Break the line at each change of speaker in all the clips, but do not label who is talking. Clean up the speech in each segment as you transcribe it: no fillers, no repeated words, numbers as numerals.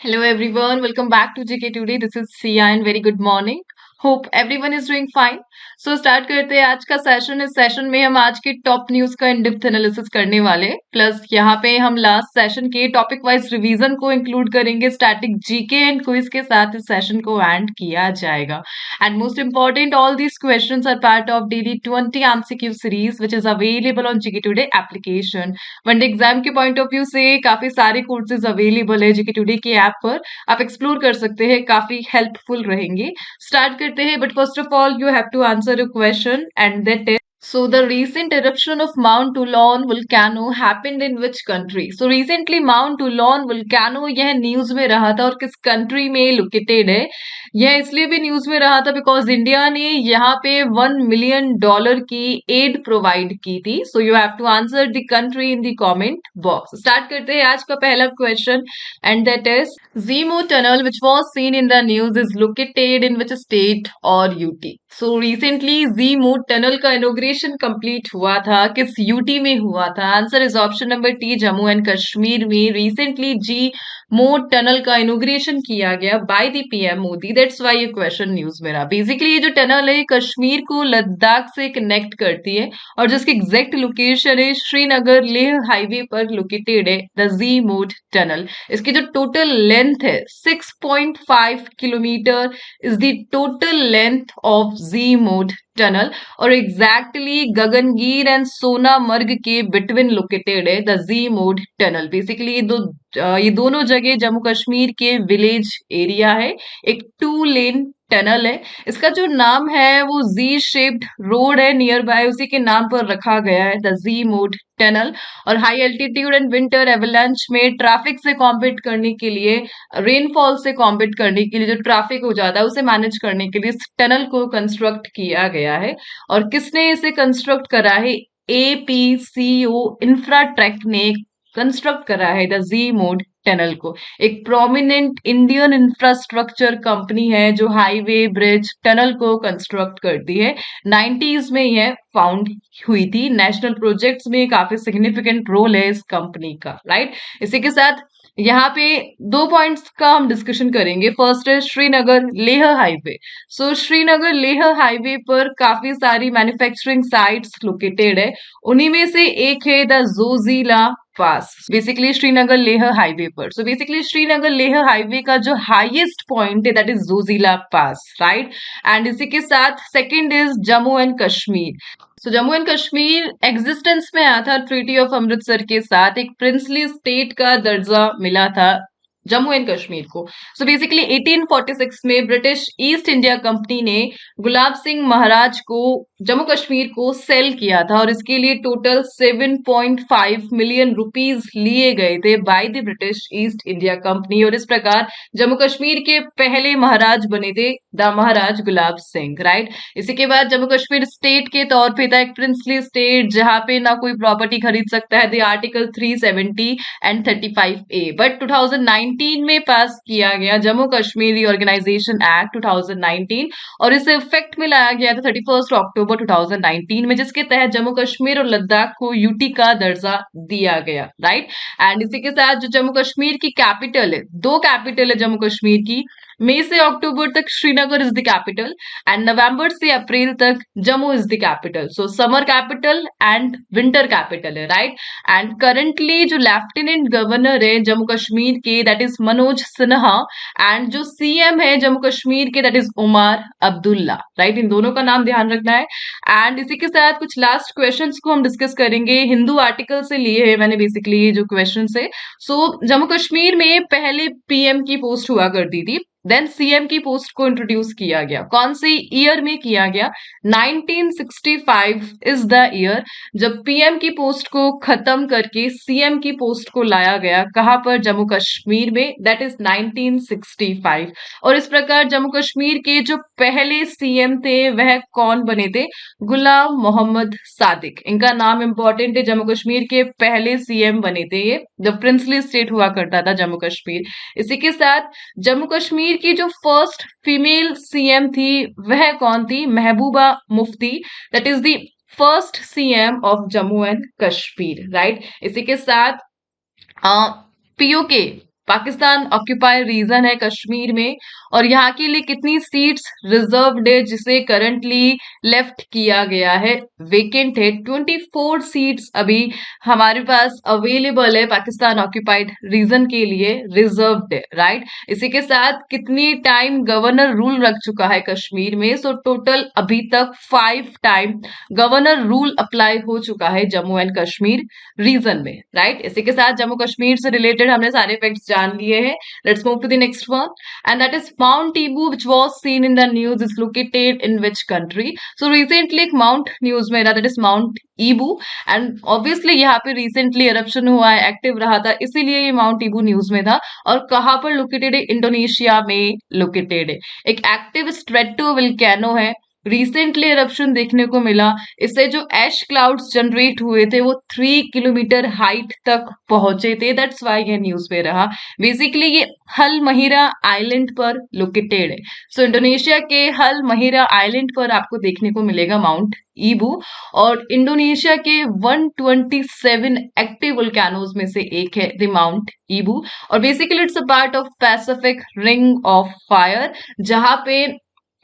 Hello everyone, welcome back to JK Today. This is Sia and very good morning. Hope everyone is doing fine. So start करते हैं आज का session. इस session में हम आज के टॉप न्यूज का इन डेप्थ एनालिसिस करने वाले हैं। प्लस यहाँ पे हम लास्ट सेशन के टॉपिक वाइज रिवीजन को इंक्लूड करेंगे। स्टैटिक जीके एंड क्विज के साथ इस सेशन को एंड किया जाएगा। And most important, all these questions are part of daily 20 MCQ series which is available on GK today application. One day exam के point of view से काफी सारे कोर्सेज अवेलेबल है जीके टुडे के ऐप पर, आप एक्सप्लोर कर सकते हैं, काफी हेल्पफुल रहेंगे। स्टार्ट करते हैं, but first of all you have to answer a question and that is so the recent eruption of Mount Toulon volcano happened in which country? So recently Mount Toulon volcano यह news में रहा था और किस country में located है? यह इसलिए भी न्यूज में रहा था बिकॉज इंडिया ने यहाँ पे $1 मिलियन की एड प्रोवाइड की थी। So you have to answer the country in the comment box. Start करते हैं आज का पहला question and that is Zemo tunnel which was seen in the news is located in which state or UT? So recently Zemo tunnel का inauguration complete हुआ था, किस UT में हुआ था? Answer is option number T, Jammu and Kashmir में recently जी मो tunnel का इनोग्रेशन किया गया by the PM Modi. That's why ये क्वेश्चन न्यूज में रहा। बेसिकली ये जो टनल है कश्मीर को लद्दाख से कनेक्ट करती है और जिसकी एग्जैक्ट लोकेशन है श्रीनगर लेह हाईवे पर लोकेटेड है द जी मोड टनल। इसकी जो टोटल लेंथ है 6.5 किलोमीटर is the total length of Z Morh tunnel और एग्जैक्टली गगनगीर एंड सोनामर्ग के बिटवीन लोकेटेड है the Z Morh tunnel. Basically ये दोनों जगह जम्मू कश्मीर के विलेज एरिया है। एक 2 लेन टनल है। इसका जो नाम है वो जी शेप्ड रोड है नियर बाय, उसी के नाम पर रखा गया है द जी मोड टनल। और high altitude and winter avalanche में ट्रैफिक से कॉम्पीट करने के लिए, रेनफॉल से कॉम्पीट करने के लिए, जो ट्रैफिक हो जाता है उसे मैनेज करने के लिए इस टनल को कंस्ट्रक्ट किया गया है। और किसने इसे कंस्ट्रक्ट करा है? एपीसीओ इंफ्राट्रेक ने कंस्ट्रक्ट करा है द जी मोड टनल को। एक प्रोमिनेंट इंडियन इंफ्रास्ट्रक्चर कंपनी है जो हाईवे ब्रिज टनल को कंस्ट्रक्ट करती है। 90s में यह फाउंड हुई थी। नेशनल प्रोजेक्ट्स में काफी सिग्निफिकेंट रोल है इस कंपनी का, राइट। इसी के साथ यहाँ पे 2 पॉइंट्स का हम डिस्कशन करेंगे। फर्स्ट है श्रीनगर लेह हाईवे। सो श्रीनगर लेह हाईवे पर काफी सारी मैन्युफैक्चरिंग साइट्स लोकेटेड है, उन्हीं में से एक है the Zojila pass, basically Srinagar Leh highway पर। So basically Srinagar Leh highway का जो हाईएस्ट पॉइंट है that is Zojila pass, right. And इसी के साथ second is Jammu and Kashmir. So Jammu and Kashmir existence में आया था ट्रीटी ऑफ अमृतसर के साथ, एक प्रिंसली स्टेट का दर्जा मिला था जम्मू एंड कश्मीर को। सो बेसिकली 1846 में ब्रिटिश ईस्ट इंडिया कंपनी ने गुलाब सिंह महाराज को जम्मू कश्मीर को सेल किया था और इसके लिए टोटल 7.5 मिलियन रुपीज लिए गए थे by the British east India company. और इस प्रकार जम्मू कश्मीर के पहले महाराज बने थे the Maharaj Gulab Singh, right. इसी के बाद जम्मू कश्मीर स्टेट के तौर पे था, एक प्रिंसली स्टेट जहां पे ना कोई प्रॉपर्टी खरीद सकता है, the article 370 and 35A। But 2019 में पास किया गया जम्मू कश्मीर रीऑर्गेनाइजेशन एक्ट 2019 और इसे इफेक्ट में लाया गया था 31 अक्टूबर 2019 में, जिसके तहत जम्मू कश्मीर और लद्दाख को यूटी का दर्जा दिया गया, राइट। एंड इसी के साथ जो जम्मू कश्मीर की कैपिटल है, 2 कैपिटल है जम्मू कश्मीर की, मई से अक्टूबर तक Srinagar is the capital and नवंबर से अप्रैल तक Jammu is the capital. So summer capital and winter capital है, राइट। एंड करंटली जो लेफ्टिनेंट गवर्नर है जम्मू कश्मीर के that is Manoj Sinha and जो सीएम है जम्मू कश्मीर के that is Omar Abdullah, right. इन दोनों का नाम ध्यान रखना है। एंड इसी के साथ कुछ लास्ट क्वेश्चंस को हम डिस्कस करेंगे। हिंदू आर्टिकल से लिए है मैंने बेसिकली ये जो क्वेश्चन है। सो जम्मू कश्मीर में पहले पीएम की पोस्ट हुआ करती थी, देन सीएम की पोस्ट को इंट्रोड्यूस किया गया। कौन सी ईयर में किया गया? 1965 इज द ईयर जब पीएम की पोस्ट को खत्म करके सीएम की पोस्ट को लाया गया। कहां पर? जम्मू कश्मीर में, दैट इज 1965। और इस प्रकार जम्मू कश्मीर के जो पहले सीएम थे वह कौन बने थे? गुलाम मोहम्मद सादिक, इनका नाम इंपॉर्टेंट है। जम्मू कश्मीर के पहले सीएम बने थे ये, द प्रिंसली स्टेट हुआ करता था जम्मू कश्मीर। इसी के साथ जम्मू कश्मीर की जो फर्स्ट फीमेल सीएम थी वह कौन थी? Mehbooba Mufti, that is the first CM of Jammu and Kashmir, right. इसी के साथ पीओके पाकिस्तान ऑक्यूपाई रीजन है कश्मीर में, और यहाँ के लिए कितनी सीट्स रिजर्व्ड है जिसे करंटली लेफ्ट किया गया है, वेकेंट है। 24 सीट्स अभी हमारे पास अवेलेबल है पाकिस्तान ऑक्यूपाइड रीजन के लिए, रिजर्व्ड है, राइट। इसी के साथ कितनी टाइम गवर्नर रूल रख चुका है कश्मीर में, सो टोटल अभी तक 5 टाइम गवर्नर रूल अप्लाई हो चुका है जम्मू एंड कश्मीर रीजन में, राइट। इसी के साथ जम्मू कश्मीर से रिलेटेड हमने सारे फैक्ट्स जान लिए हैं। Let's move to the next one, and that is Mount Ibu which was seen in the news is located in which country. So recently एक माउंट न्यूज में रहा, that is Mount Ibu, and obviously यहाँ पे recently eruption हुआ है, active रहा था, इसीलिए ये माउंट ईबू न्यूज में था। और कहाँ पर लोकेटेड है, इंडोनेशिया में लोकेटेड है। एक एक्टिव स्ट्रेटो वोल्केनो है, रिसेंटली eruption देखने को मिला। इससे जो एश क्लाउड्स जनरेट हुए थे वो 3 किलोमीटर हाइट तक पहुंचे थे, दैट्स वाई ये न्यूज पे रहा। बेसिकली ये हल महिरा आइलैंड पर लोकेटेड है। सो इंडोनेशिया के हल महिरा आइलैंड पर आपको देखने को मिलेगा माउंट ईबू, और इंडोनेशिया के 127 एक्टिव वोल्केनोज में से एक है द माउंट ईबू। और basically it's a part of Pacific ring of fire, जहां पे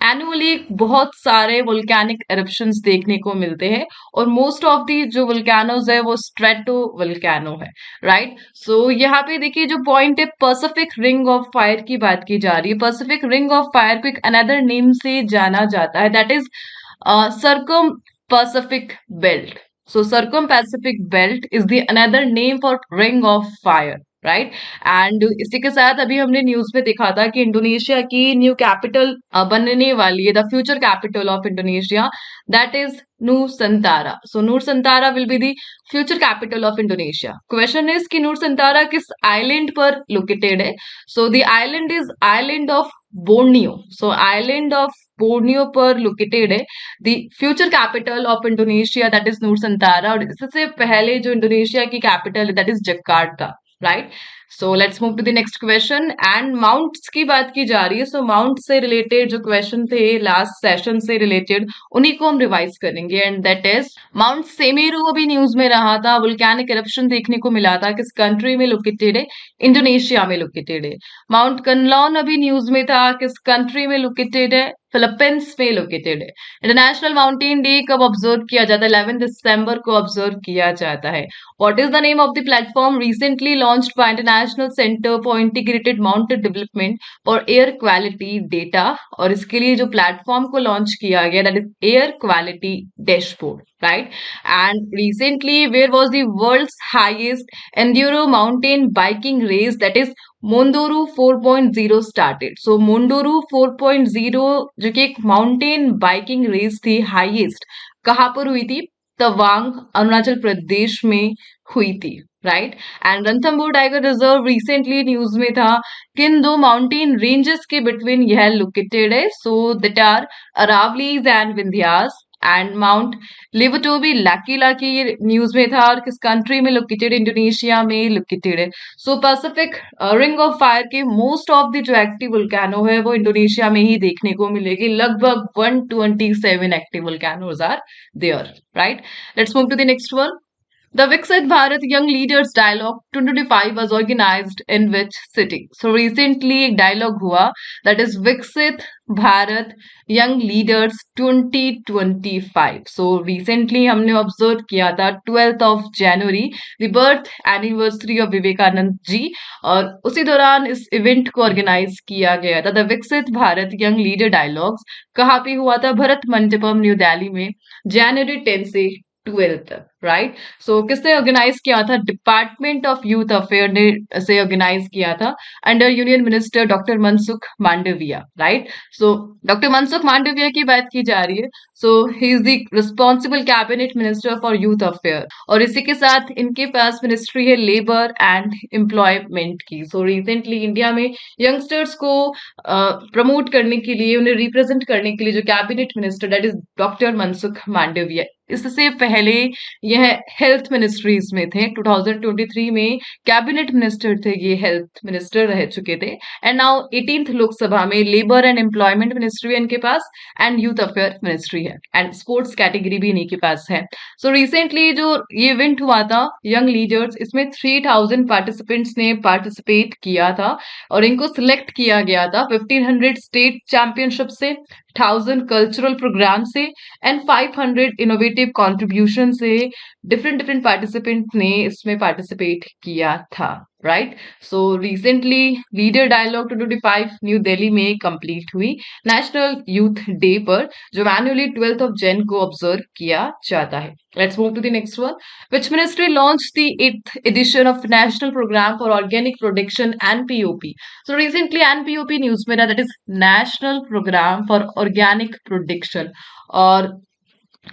एनुअली बहुत सारे वोल्केनिक eruptions देखने को मिलते हैं, और मोस्ट ऑफ दी जो वोल्केनोज है वो स्ट्रेटो वोल्केनो है, राइट। सो यहाँ पे देखिए जो पॉइंट है, पैसिफिक रिंग ऑफ फायर की बात की जा रही है। पैसिफिक रिंग ऑफ फायर को एक अनदर नेम से जाना जाता है, that is circum Pacific belt. So circum Pacific belt is the another name for ring of fire, right. And इसी के साथ अभी हमने न्यूज में देखा था कि इंडोनेशिया की न्यू कैपिटल बनने वाली है, the future capital of Indonesia, that is Nusantara. So Nusantara will be the future capital of Indonesia. Question is कि नूरसंतारा किस आइलैंड पर लोकेटेड है। So the island is island of Borneo. So island of Borneo पर located है the future capital of Indonesia, that is Nusantara. और इससे पहले जो इंडोनेशिया की कैपिटल है that is Jakarta, right. So let's move to the next question, and mounts की बात की जा रही है। सो माउंट से रिलेटेड जो क्वेश्चन थे लास्ट सेशन से रिलेटेड, उन्हीं को हम रिवाइज करेंगे, and that is mount Semeru अभी न्यूज में रहा था, वोल्केनिक eruption देखने को मिला था, किस कंट्री में लोकेटेड है, इंडोनेशिया में लोकेटेड है। माउंट कनलॉन अभी न्यूज में था, किस कंट्री में लोकेटेड है, फिलीपींस में लोकेटेड है। इंटरनेशनल माउंटेन डे कब ऑब्जर्व किया जाता है, 11 दिसंबर को ऑब्जर्व किया जाता है। What is the name of the platform recently launched by International Center for Integrated Mountain Development for Air Quality Data? और इसके लिए जो प्लेटफॉर्म को लॉन्च किया गया that is air quality dashboard, right. And recently where was the world's highest enduro mountain biking race, that is Mondoru 4.0 started. So Mondoru 4.0 जो कि एक माउंटेन बाइकिंग रेस थी हाईएस्ट, कहाँ पर हुई थी, तवांग अरुणाचल प्रदेश में हुई थी, right. And Ranthambore tiger reserve recently news में था, किन दो माउंटेन रेंजेस के बिटवीन यह लोकेटेड है। So that are Aravallis and Vindhyas. And Mount Lewotobi Laki ये न्यूज में था, और किस कंट्री में लोकेटेड, इंडोनेशिया में लोकेटेड है। सो पैसिफिक रिंग ऑफ फायर के मोस्ट ऑफ द जो एक्टिव वोल्केनो है वो इंडोनेशिया में ही देखने को मिलेगी, लगभग 127 active volcanoes are there, right? Let's move to the next one. The Viksit Bharat Young Leaders Dialogue 2025 was organized in which city? So recently एक dialogue हुआ, that is Viksit Bharat Young Leaders 2025. So recently हमने observe किया था 12th of January, the birth anniversary of Vivekananda ji, और उसी दौरान इस event को ऑर्गेनाइज किया गया था। द विकसित भारत यंग लीडर डायलॉग्स कहाँ पे हुआ था, भरत मंडपम न्यू दिल्ली में, जनवरी 10 से 12 तक, राइट। सो किसने ऑर्गेनाइज किया था, डिपार्टमेंट ऑफ यूथ अफेयर ने से ऑर्गेनाइज किया था, under union minister doctor Mansukh Mandaviya, right. So doctor Mansukh Mandaviya की बात की जा रही है। So he is the responsible cabinet minister for youth affair, और इसी के साथ इनके पास मिनिस्ट्री है लेबर एंड एम्प्लॉयमेंट की। सो रिसेंटली इंडिया में यंगस्टर्स को प्रमोट करने के लिए, उन्हें रिप्रेजेंट करने के लिए जो cabinet minister that is doctor Mansukh Mandaviya इससे पहले यह हेल्थ मिनिस्ट्रीज में थे। 2023 में कैबिनेट मिनिस्टर थे, ये हेल्थ मिनिस्टर रह चुके थे। एंड नाउ 18th लोकसभा में लेबर एंड एम्प्लॉयमेंट मिनिस्ट्री है इनके पास, एंड यूथ अफेयर मिनिस्ट्री है, एंड स्पोर्ट्स कैटेगरी भी इन्हीं के पास है। सो रिसेंटली जो ये इवेंट हुआ था यंग लीडर्स, इसमें 3000 पार्टिसिपेंट्स ने पार्टिसिपेट किया था और इनको सिलेक्ट किया गया था 1500 स्टेट चैंपियनशिप से, 1000 कल्चरल प्रोग्राम से, एंड 500 इनोवेटिव कंट्रीब्यूशन से। डिफरेंट डिफरेंट पार्टिसिपेंट ने इसमें पार्टिसिपेट किया था, right. So recently leader dialogue 225 New Delhi में कंप्लीट हुई नेशनल यूथ डे पर, जो मैन्युअली 12th of Jan को ऑब्जर्व किया जाता है। Let's move to the next one. Which ministry launched the 8th edition of National Program for Organic Production (NPOP)? So recently NPOP news में that is National Program for Organic Production, और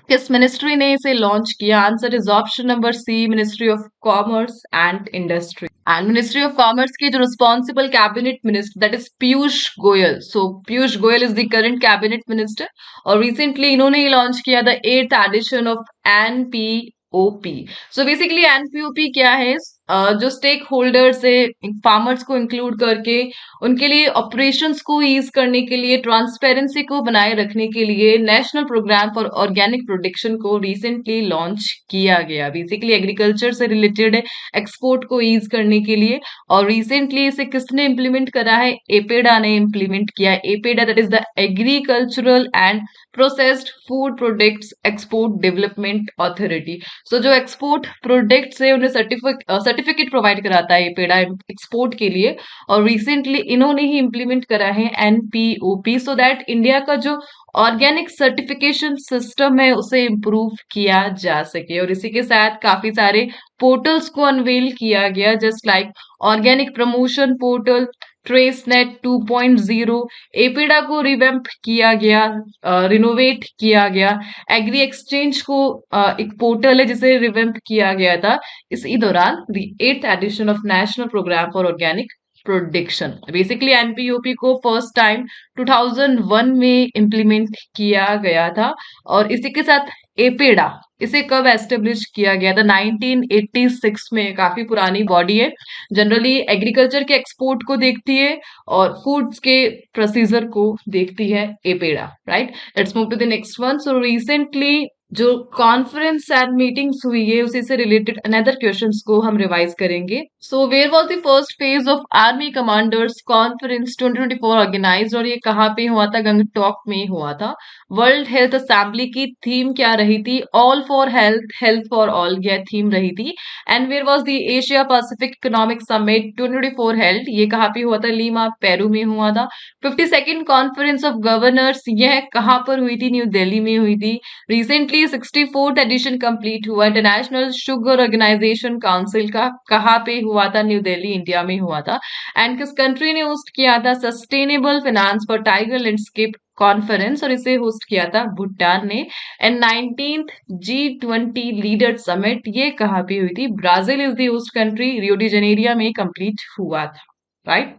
किस ministry ने इसे launch किया? Answer is option number C, ministry of commerce and industry. And ministry of commerce के जो responsible cabinet minister that is Piyush Goyal. So Piyush Goyal is the current cabinet minister, और recently इन्होंने ही लॉन्च किया the 8th edition of NPOP. So basically NPOP क्या है? जो stakeholders है, फार्मर्स को इंक्लूड करके उनके लिए ऑपरेशंस को ईज करने के लिए, ट्रांसपेरेंसी को बनाए रखने के लिए national program for organic production को रिसेंटली लॉन्च किया गया। बेसिकली एग्रीकल्चर से रिलेटेड है, एक्सपोर्ट को ईज करने के लिए। और रिसेंटली इसे किसने इंप्लीमेंट करा है? एपेडा ने इंप्लीमेंट किया। APEDA that is the agricultural and processed food products export development authority. So जो एक्सपोर्ट प्रोडक्ट्स है उन्हें सर्टिफिकेट प्रोवाइड कराता है एपेडा एक्सपोर्ट के लिए, और रिसेंटली इन्होंने ही इंप्लीमेंट करा है एनपीओपी, सो दैट इंडिया का जो ऑर्गेनिक सर्टिफिकेशन सिस्टम है उसे इम्प्रूव किया जा सके। और इसी के साथ काफी सारे पोर्टल्स को अनवेल किया गया, just like organic promotion portal, TraceNet 2.0, APEDA को रिवैम्प किया गया, रिनोवेट किया गया। एग्री एक्सचेंज को एक पोर्टल है जिसे रिवैम्प किया गया था इसी दौरान, the 8th edition of national program for organic production. Basically NPOP को फर्स्ट टाइम 2001 में इंप्लीमेंट किया गया था, और इसी के साथ एपेडा, इसे कब एस्टेब्लिश किया गया था? 1986 में। काफी पुरानी बॉडी है, जनरली एग्रीकल्चर के एक्सपोर्ट को देखती है और फूड्स के प्रोसीजर को देखती है APEDA, right. Let's move to the next one. So recently जो कॉन्फ्रेंस एंड मीटिंग्स हुई है उसी से रिलेटेड अनदर क्वेश्चंस को हम रिवाइज करेंगे। So where was the first phase of army commanders conference 2024 organized, और ये कहाँ पे हुआ था? गंगटोक में हुआ था। वर्ल्ड हेल्थ असेंबली की थीम क्या रही थी? All for health, health for all, यह थीम रही थी। And where was the Asia Pacific Economic Summit 2024 held, ये कहाँ पे हुआ था? लीमा, पेरू में हुआ था। 52nd कॉन्फ्रेंस ऑफ गवर्नर्स, यह कहाँ पर हुई थी? न्यू दिल्ली में हुई थी। रिसेंटली 64th एडिशन कंप्लीट हुआ इंटरनेशनल शुगर ऑर्गेनाइजेशन काउंसिल का, कहाँ पे हुआ था? न्यू दिल्ली, इंडिया में हुआ था। एंड किस कंट्री ने होस्ट किया था? Sustainable finance for tiger landscape conference, और इसे होस्ट किया था भूटान ने। And 19th G20 leader summit, ये कहाँ पे हुई थी? Brazil is the host country, Rio de Janeiro में कंप्लीट हुआ था, right.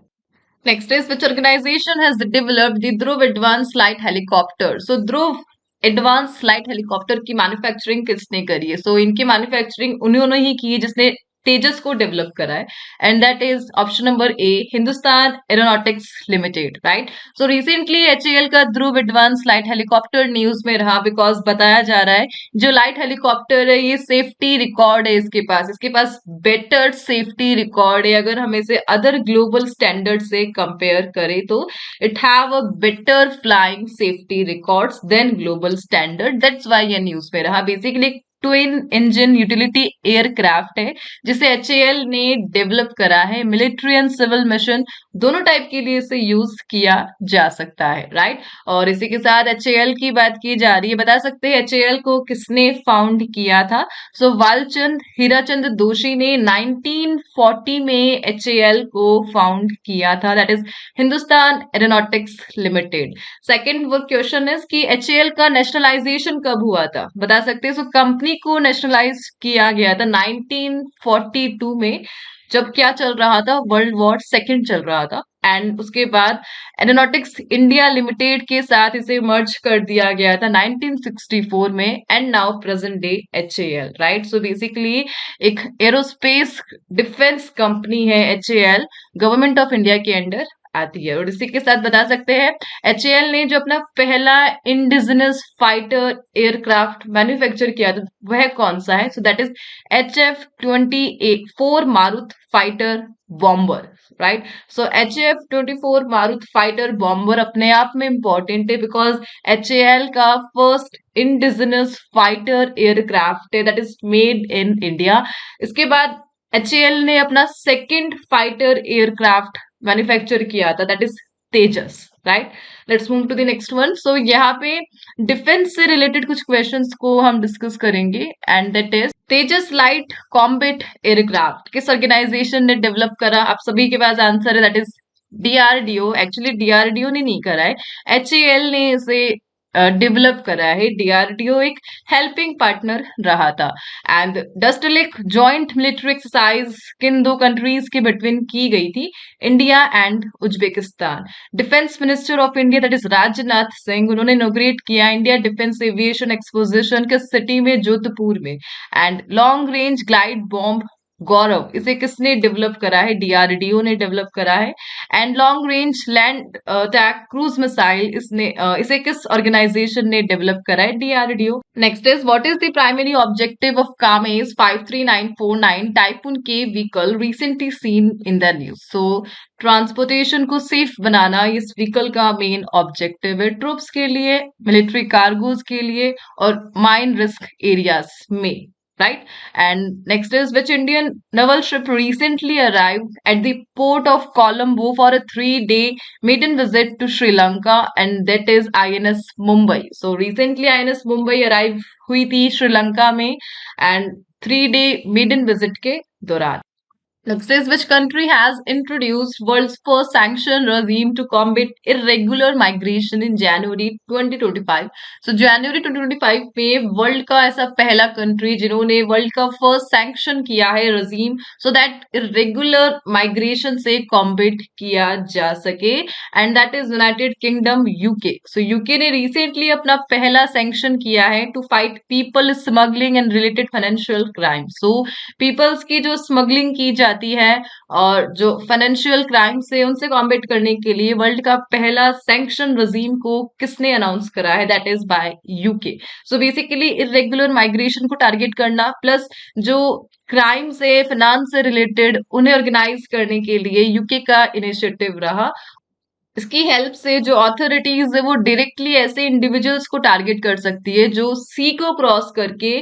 Next is which organization has developed the Dhruv Advanced Light Helicopter? So Dhruv advance light helicopter की manufacturing किसने करी है? सो इनकी मैन्युफैक्चरिंग उन्होंने ही की है जिसने तेजस को डेवलप करा है, and that is option number A, Hindustan aeronautics limited, right. So recently HAL का ध्रुव एडवांस लाइट हेलीकॉप्टर न्यूज में रहा, बिकॉज बताया जा रहा है जो लाइट हेलीकॉप्टर है ये सेफ्टी रिकॉर्ड है इसके पास बेटर सेफ्टी रिकॉर्ड है। अगर हम इसे अदर ग्लोबल स्टैंडर्ड से कंपेयर करें तो it have a better flying safety records than global standard, that's why ये न्यूज में रहा। Basically twin engine utility aircraft है जिसे एचएएल ने डेवलप करा है। मिलिट्री एंड सिविल मिशन दोनों टाइप के लिए इसे यूज किया जा सकता है, राइट। और इसी के साथ एचएएल की बात की जा रही है, बता सकते हैं एचएएल को किसने फाउंड किया था? सो वालचंद हीराचंद दोषी ने 1940 में एचएएल को फाउंड किया था, that is Hindustan aeronautics limited. Second वो क्वेश्चन इज कि एचएएल का नेशनलाइजेशन कब हुआ था? बता सकते हैं। सो कंपनी को नेशनलाइज किया गया था 1942 में, जब क्या चल रहा था, वर्ल्ड वॉर सेकंड चल रहा था। एंड उसके बाद एरोनॉटिक्स इंडिया लिमिटेड के साथ इसे मर्ज कर दिया गया था 1964 में। And now present day HAL, right. So basically एक एरोस्पेस डिफेंस कंपनी है HAL, गवर्नमेंट ऑफ इंडिया के अंडर आती है। और इसी के साथ बता सकते हैं HAL ने जो अपना पहला इंडिजिनस फाइटर एयरक्राफ्ट मैन्युफैक्चर किया था वह कौन सा है? So that is HF-24 Marut fighter bomber, right. So HF-24 Marut fighter bomber अपने आप में इंपॉर्टेंट है बिकॉज HAL का फर्स्ट इंडिजिनस फाइटर एयरक्राफ्ट है that is made in India. इसके बाद HAL ने अपना सेकंड फाइटर एयरक्राफ्ट मैन्युफैक्चर किया था that is Tejas, right. Let's move to the next one. So यहाँ पे डिफेंस से रिलेटेड कुछ क्वेश्चंस को हम डिस्कस करेंगे and that is Tejas light combat aircraft किस ऑर्गेनाइजेशन ने डेवलप करा? आप सभी के पास आंसर है that is DRDO। Actually DRDO ने नहीं करा है, HAL ने इसे डेवलप करा है। DRDO एक हेल्पिंग पार्टनर रहा था। And Dustlik joint military exercise किन दो कंट्रीज के बिटवीन की गई थी? India and Uzbekistan. Defence minister of India that is Rajnath Singh, उन्होंने इनॉग्रेट किया इंडिया डिफेंस एविएशन एक्सपोजिशन किस सिटी में? जोधपुर में। And long range glide bomb Gaurav, इसे किसने डेवलप करा है? DRDO ने डेवलप करा है। And long range land attack cruise missile इसे किस ऑर्गेनाइजेशन ने डेवलप करा है? DRDO। Next is what is the primary objective of Kamaz 53949 typhoon K vehicle recently seen in the news? So transportation को safe बनाना इस व्हीकल का main objective है, ट्रूप्स के लिए, मिलिट्री कार्गोज के लिए और माइन रिस्क एरियाज में, right? And next is which Indian naval ship recently arrived at the port of Colombo for a 3-day maiden visit to Sri Lanka, and that is INS Mumbai. So recently INS Mumbai arrive हुई थी श्रीलंका में and 3-day maiden visit के दौरान। Next is which country has introduced world's first sanction regime to combat irregular migration in January 2025? So January 2025 में world का ऐसा पहला country जिन्होंने वर्ल्ड का फर्स्ट सैंक्शन किया है regime so that irregular migration से combat किया जा सके, and that is United Kingdom UK. So UK ने recently अपना पहला सैंक्शन किया है to fight people smuggling and related financial crimes. So peoples की जो स्मगलिंग की जाती है और जो फाइनेंशियल क्राइम्स है उनसे कॉम्बेट करने के लिए वर्ल्ड का पहला सैंक्शन रजीम को किसने अनाउंस करा है? That is by UK। So basically irregular migration को टारगेट करना प्लस जो क्राइम से फाइनेंस से रिलेटेड उन्हें ऑर्गेनाइज करने के लिए UK का इनिशिएटिव रहा। इसकी हेल्प से जो अथॉरिटीज है वो डायरेक्टली ऐसे इंडिविजुअल्स को टारगेट कर सकती है जो सी को क्रॉस करके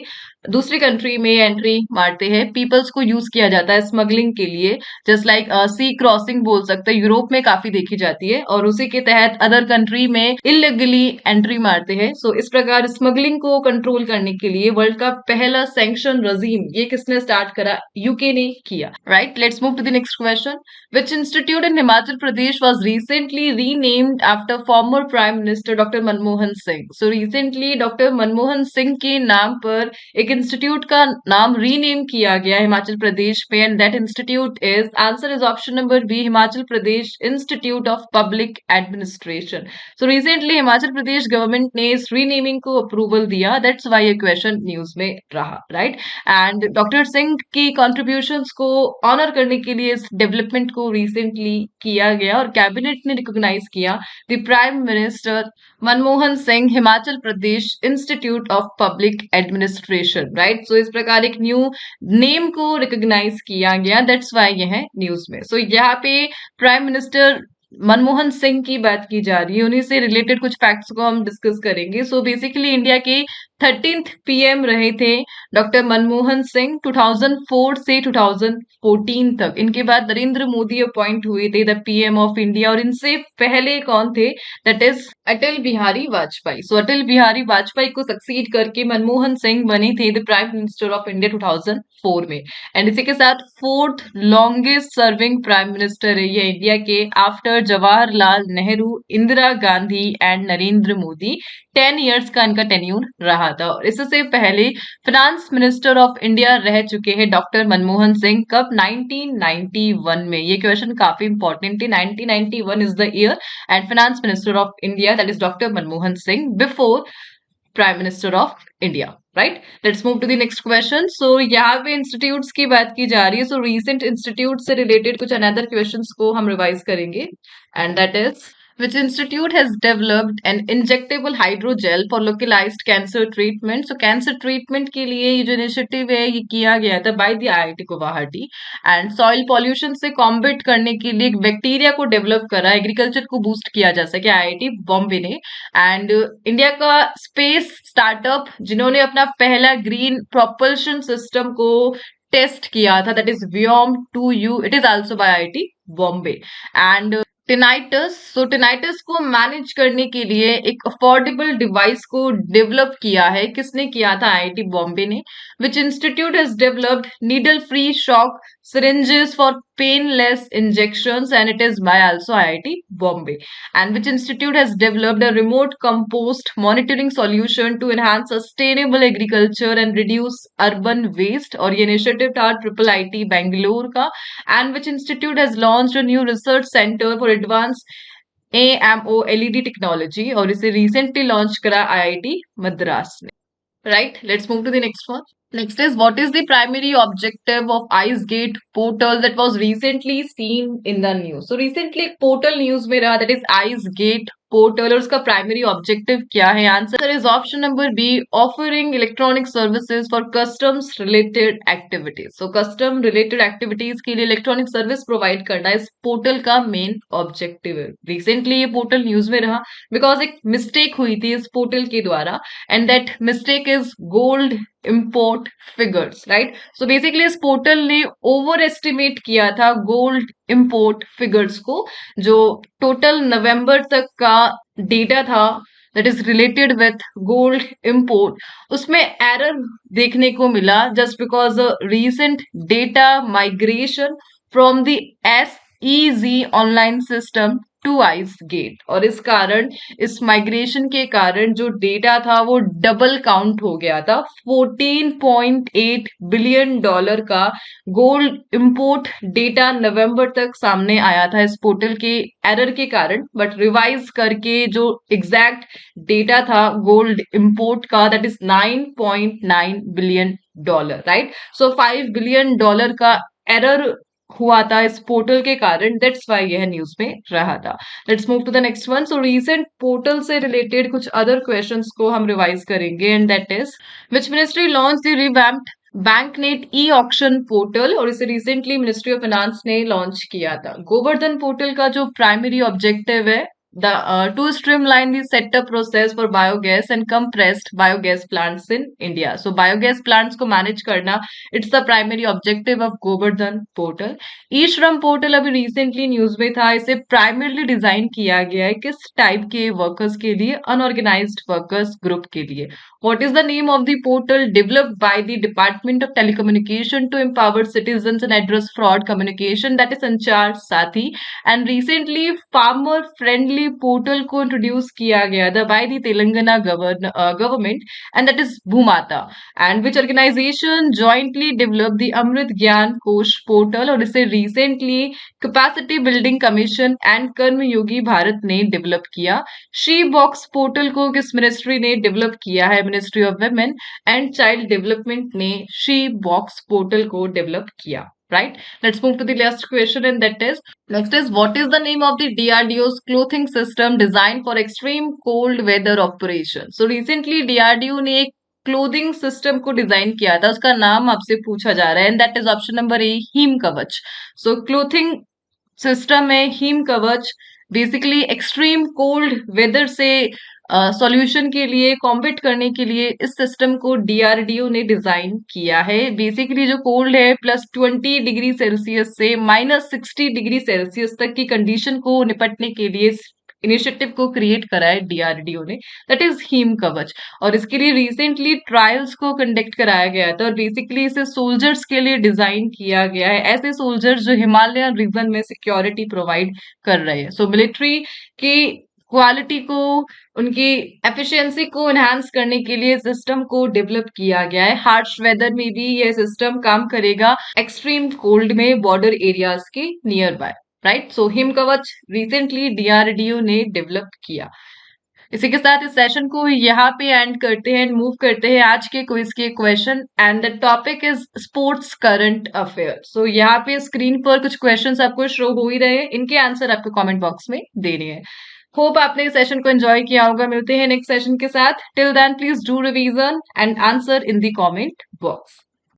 दूसरी कंट्री में एंट्री मारते हैं। पीपल्स को यूज किया जाता है स्मगलिंग के लिए, जस्ट लाइक सी क्रॉसिंग बोल सकते हैं, यूरोप में काफी देखी जाती है और उसी के तहत अदर कंट्री में इलीगली एंट्री मारते हैं। सो इस प्रकार स्मगलिंग को कंट्रोल करने के लिए वर्ल्ड का पहला सैंक्शन रजीम ये किसने स्टार्ट करा? UK ने किया, right. Let's move to the next question. Which institute in Himachal Pradesh was recently renamed after former Prime Minister Dr. Manmohan Singh? So recently doctor Manmohan Singh के नाम पर एक इंस्टीट्यूट का नाम रीनेम किया गया हिमाचल प्रदेश में, and that institute is, answer is option number B, Himachal Pradesh institute of public administration. So recently Himachal Pradesh government ने इस रीनेमिंग को अप्रूवल दिया, दैट्स व्हाई ये क्वेश्चन न्यूज में रहा, राइट। एंड डॉक्टर सिंह की कॉन्ट्रीब्यूशंस को ऑनर करने के लिए इस डेवलपमेंट को रिसेंटली किया गया और कैबिनेट ने रिकॉग्नाइज किया the prime minister Manmohan Singh Himachal Pradesh institute of public administration, right. So इस प्रकार एक न्यू नेम को रिकॉग्नाइज किया गया, दैट्स व्हाई ये है न्यूज में। सो यहाँ पे प्राइम मिनिस्टर मनमोहन सिंह की बात की जा रही है, उन्हीं से रिलेटेड कुछ फैक्ट्स को हम डिस्कस करेंगे। सो बेसिकली इंडिया के 13th PM रहे थे डॉक्टर मनमोहन सिंह 2004 से 2014 तक। इनके बाद नरेंद्र मोदी अपॉइंट हुए थे द PM ऑफ इंडिया, और इनसे पहले कौन थे? That is Atal Bihari Vajpayee. सो अटल बिहारी वाजपेयी को सक्सीड करके मनमोहन सिंह बने थे the prime minister of India 2004 में। एंड इसी के साथ fourth longest serving prime minister है ये इंडिया के after Jawaharlal Nehru, Indira Gandhi and Narendra Modi 10 years का इनका टेन्यूर रहा था। और इससे पहले फाइनेंस मिनिस्टर ऑफ इंडिया रह चुके हैं डॉक्टर मनमोहन सिंह, कब? 1991 में। ये क्वेश्चन काफी इंपॉर्टेंट है। 1991 is the year and finance minister of India that is doctor Manmohan Singh before prime minister of India, right. Let's move to the next question. So यहाँ पे इंस्टीट्यूट्स की बात की जा रही है। सो रीसेंट इंस्टीट्यूट से रिलेटेड कुछ अनदर क्वेश्चंस को हम रिवाइज करेंगे and that is which institute has developed an injectable hydrogel for localized cancer treatment? So cancer treatment के लिए ये जो इनिशिएटिव है ये किया गया था by the IIT Guwahati and soil pollution से कॉम्बेट करने के लिए एक बैक्टीरिया को डेवलप करा, एग्रीकल्चर को बूस्ट किया जा सके, आईआईटी बॉम्बे ने। एंड इंडिया का स्पेस स्टार्टअप जिन्होंने अपना पहला ग्रीन प्रोपल्शन सिस्टम को टेस्ट किया था that is Vyom 2U, it is also by IIT Bombay. And tinnitus, so tinnitus को मैनेज करने के लिए एक अफोर्डेबल डिवाइस को डेवलप किया है, किसने किया था? आईआईटी बॉम्बे ने। Which institute has developed needle free shock syringes for painless injections and it is by also IIT Bombay. And which institute has developed a remote compost monitoring solution to enhance sustainable agriculture and reduce urban waste? और ये initiative था triple IT Bangalore का। And which institute has launched a new research center for advanced AMOLED technology और इसे recently launch करा IIT Madras ने। Right, let's move to the next one. Next is what is the primary objective of IceGate portal that was recently seen in the news? So recently एक portal news में रहा that is IceGate portal और उसका primary objective क्या है? Answer is option number B, offering electronic services for customs related activities. So custom related activities के लिए electronic service provide करना इस portal का main objective है। Recently ये portal news में रहा because एक mistake हुई थी इस portal के द्वारा and that mistake is gold import figures, right? So basically इस पोर्टल ने ओवर एस्टिमेट किया था गोल्ड इंपोर्ट फिगर्स को, जो टोटल नवंबर तक का डेटा था that is related with gold import, उसमें एरर देखने को मिला just because recent data migration from the SEZ online system to ICEGATE. और इस कारण, इस माइग्रेशन के कारण जो डेटा था वो डबल काउंट हो गया था। $14.8 बिलियन का गोल्ड इंपोर्ट डेटा नवंबर तक सामने आया था इस पोर्टल के एरर के कारण, बट रिवाइज करके जो एग्जैक्ट डेटा था गोल्ड इंपोर्ट का that is $9.9 billion, right. So $5 billion का एरर हुआ था इस पोर्टल के कारण, दैट्स वाई यह न्यूज में रहा था। Let's move to the next one. So recent portal से रिलेटेड कुछ अदर क्वेश्चंस को हम रिवाइज करेंगे and that is which ministry launch the revamped BankNet e auction portal और इसे रिसेंटली मिनिस्ट्री ऑफ फाइनेंस ने लॉन्च किया था। गोवर्धन पोर्टल का जो प्राइमरी ऑब्जेक्टिव है to streamline the setup process for biogas and compressed biogas plants in India. So biogas plants को manage करना, it's the primary objective of Govardhan portal. E-Shram portal अभी recently news में था, इसे primarily design किया गया है किस टाइप के workers के लिए? unorganized workers group के लिए। What is the name of the portal developed by the Department of Telecommunication to empower citizens and address fraud communication? That is Sanchar Sathi. And recently farmer friendly portal को introduce किया गया था by the Telangana government and that is Bhumata. And which organisation jointly develop the Amrit Gyan Kosh portal और इसे recently capacity building commission and Karmayogi Bharat ने develop किया। She box portal को किस मिनिस्ट्री ने डेवलप किया है? Ministry of women and child development ने शी बॉक्स पोर्टल को डेवलप किया, right? Let's move to the last question and that is next is what is the name of the DRDO's clothing system designed for extreme cold weather operation? So recently DRDO ने एक clothing system को design किया था, उसका नाम आपसे पूछा जा रहा है and that is option number A, him कवच। सो क्लोथिंग सिस्टम में हिम कवच बेसिकली एक्सट्रीम कोल्ड वेदर से सॉल्यूशन के लिए, कॉम्बेट करने के लिए इस सिस्टम को डीआरडीओ ने डिजाइन किया है। बेसिकली जो कोल्ड है +20 डिग्री सेल्सियस से -60 डिग्री सेल्सियस तक की कंडीशन को निपटने के लिए इनिशिएटिव को क्रिएट करा है डीआरडीओ ने, दैट इज हिम कवच। और इसके लिए रिसेंटली ट्रायल्स को कंडक्ट कराया गया था और बेसिकली इसे सोल्जर्स के लिए डिजाइन किया गया है, ऐसे सोल्जर्स जो हिमालयन रीजन में सिक्योरिटी प्रोवाइड कर रहे हैं। सो मिलिट्री की क्वालिटी को, उनकी एफिशिएंसी को एनहांस करने के लिए सिस्टम को डेवलप किया गया है। हार्श वेदर में भी ये सिस्टम काम करेगा, एक्सट्रीम कोल्ड में बॉर्डर एरियाज के near by, right. Saw him कवच रिसेंटली डीआरडीओ ने डेवलप किया। इसी के साथ इस सेशन को यहाँ पे एंड करते हैं, मूव करते हैं आज के क्विज के question, and the topic is sports current affair. So यहाँ पे स्क्रीन पर कुछ क्वेश्चंस आपको शो हो ही रहे हैं, इनके आंसर आपको कमेंट बॉक्स में देने हैं। होप आपने इस सेशन को एंजॉय किया होगा। मिलते हैं नेक्स्ट सेशन के साथ। Till then please do revision and answer in the comment box.